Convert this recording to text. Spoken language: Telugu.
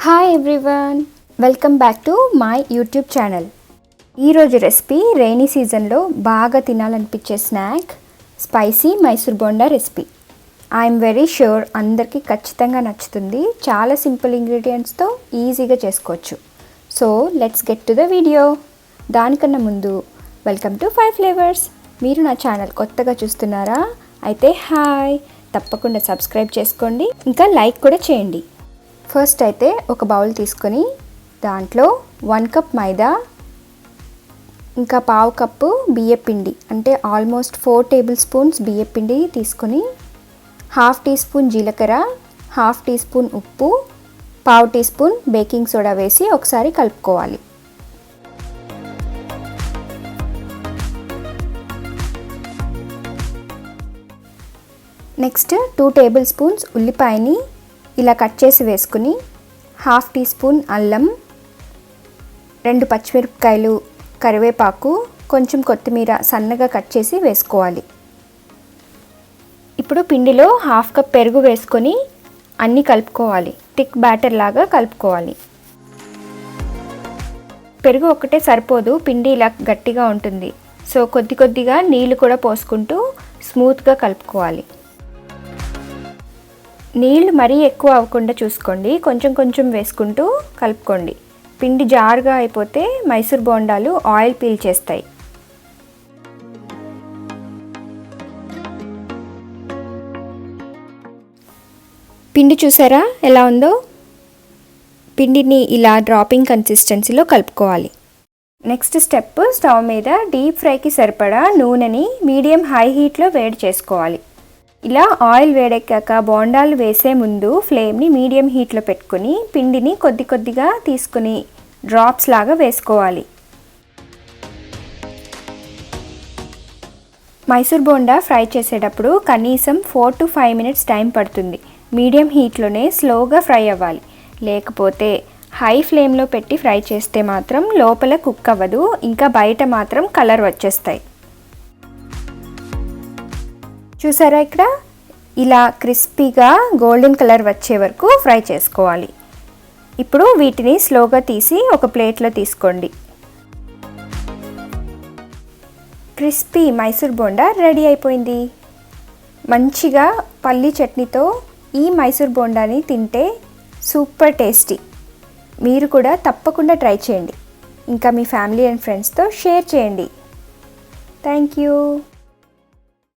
Hi everyone, welcome back to my YouTube channel. ఈరోజు రెసిపీ రైనీ సీజన్లో బాగా తినాలనిపించే snack spicy Mysore bonda recipe. I'm very sure అందరికీ ఖచ్చితంగా నచ్చుతుంది. చాలా సింపుల్ ఇంగ్రీడియంట్స్తో ఈజీగా చేసుకోవచ్చు. So let's get to the video. దానికన్నా ముందు వెల్కమ్ టు 5 ఫ్లేవర్స్. మీరు నా ఛానల్ కొత్తగా చూస్తున్నారా? అయితే హాయ్, తప్పకుండా సబ్స్క్రైబ్ చేసుకోండి, ఇంకా లైక్ కూడా చేయండి. ఫస్ట్ అయితే ఒక బౌల్ తీసుకొని దాంట్లో 1 కప్ మైదా, ఇంకా పావు కప్పు బియ్యపిండి, అంటే ఆల్మోస్ట్ 4 టేబుల్ స్పూన్స్ బియ్యపిండి తీసుకొని 1/2 టీ స్పూన్ జీలకర్ర, 1/2 టీ స్పూన్ ఉప్పు, పావు టీ స్పూన్ బేకింగ్ సోడా వేసి ఒకసారి కలుపుకోవాలి. నెక్స్ట్ 2 టేబుల్ స్పూన్స్ ఉల్లిపాయని ఇలా కట్ చేసి వేసుకుని 1/2 టీ స్పూన్ అల్లం, 2 పచ్చిమిరపకాయలు, కరివేపాకు, కొంచెం కొత్తిమీర సన్నగా కట్ చేసి వేసుకోవాలి. ఇప్పుడు పిండిలో 1/2 కప్ పెరుగు వేసుకొని అన్నీ కలుపుకోవాలి. థిక్ బ్యాటర్ లాగా కలుపుకోవాలి. పెరుగు ఒక్కటే సరిపోదు, పిండి ఇలా గట్టిగా ఉంటుంది. సో కొద్దిగా నీళ్ళు కూడా పోసుకుంటూ స్మూత్గా కలుపుకోవాలి. నీళ్ళు మరీ ఎక్కువ అవ్వకుండా చూసుకోండి, కొంచెం వేసుకుంటూ కలుపుకోండి. పిండి జారుగా అయిపోతే మైసూర్ బోండాలు ఆయిల్ పీల్చేస్తాయి. పిండి చూసారా ఎలా ఉందో? పిండిని ఇలా డ్రాపింగ్ కన్సిస్టెన్సీలో కలుపుకోవాలి. నెక్స్ట్ స్టెప్, స్టవ్ మీద డీప్ ఫ్రైకి సరిపడా నూనెని మీడియం హై హీట్లో వేడి చేసుకోవాలి. ఇలా ఆయిల్ వేడెక్కాక బోండాలు వేసే ముందు ఫ్లేమ్ని మీడియం హీట్లో పెట్టుకుని పిండిని కొద్దిగా తీసుకుని డ్రాప్స్ లాగా వేసుకోవాలి. మైసూర్ బోండా ఫ్రై చేసేటప్పుడు కనీసం 4 to 5 మినిట్స్ టైం పడుతుంది. మీడియం హీట్లోనే స్లోగా ఫ్రై అవ్వాలి. లేకపోతే హై ఫ్లేమ్లో పెట్టి ఫ్రై చేస్తే మాత్రం లోపల కుక్ అవ్వదు, ఇంకా బయట మాత్రం కలర్ వచ్చేస్తాయి. చూసారా, ఇక్కడ ఇలా క్రిస్పీగా గోల్డెన్ కలర్ వచ్చే వరకు ఫ్రై చేసుకోవాలి. ఇప్పుడు వీటిని స్లోగా తీసి ఒక ప్లేట్లో తీసుకోండి. క్రిస్పీ మైసూర్ బోండా రెడీ అయిపోయింది. మంచిగా పల్లీ చట్నీతో ఈ మైసూర్ బోండాని తింటే సూపర్ టేస్టీ. మీరు కూడా తప్పకుండా ట్రై చేయండి. ఇంకా మీ ఫ్యామిలీ అండ్ ఫ్రెండ్స్తో షేర్ చేయండి. Thank you.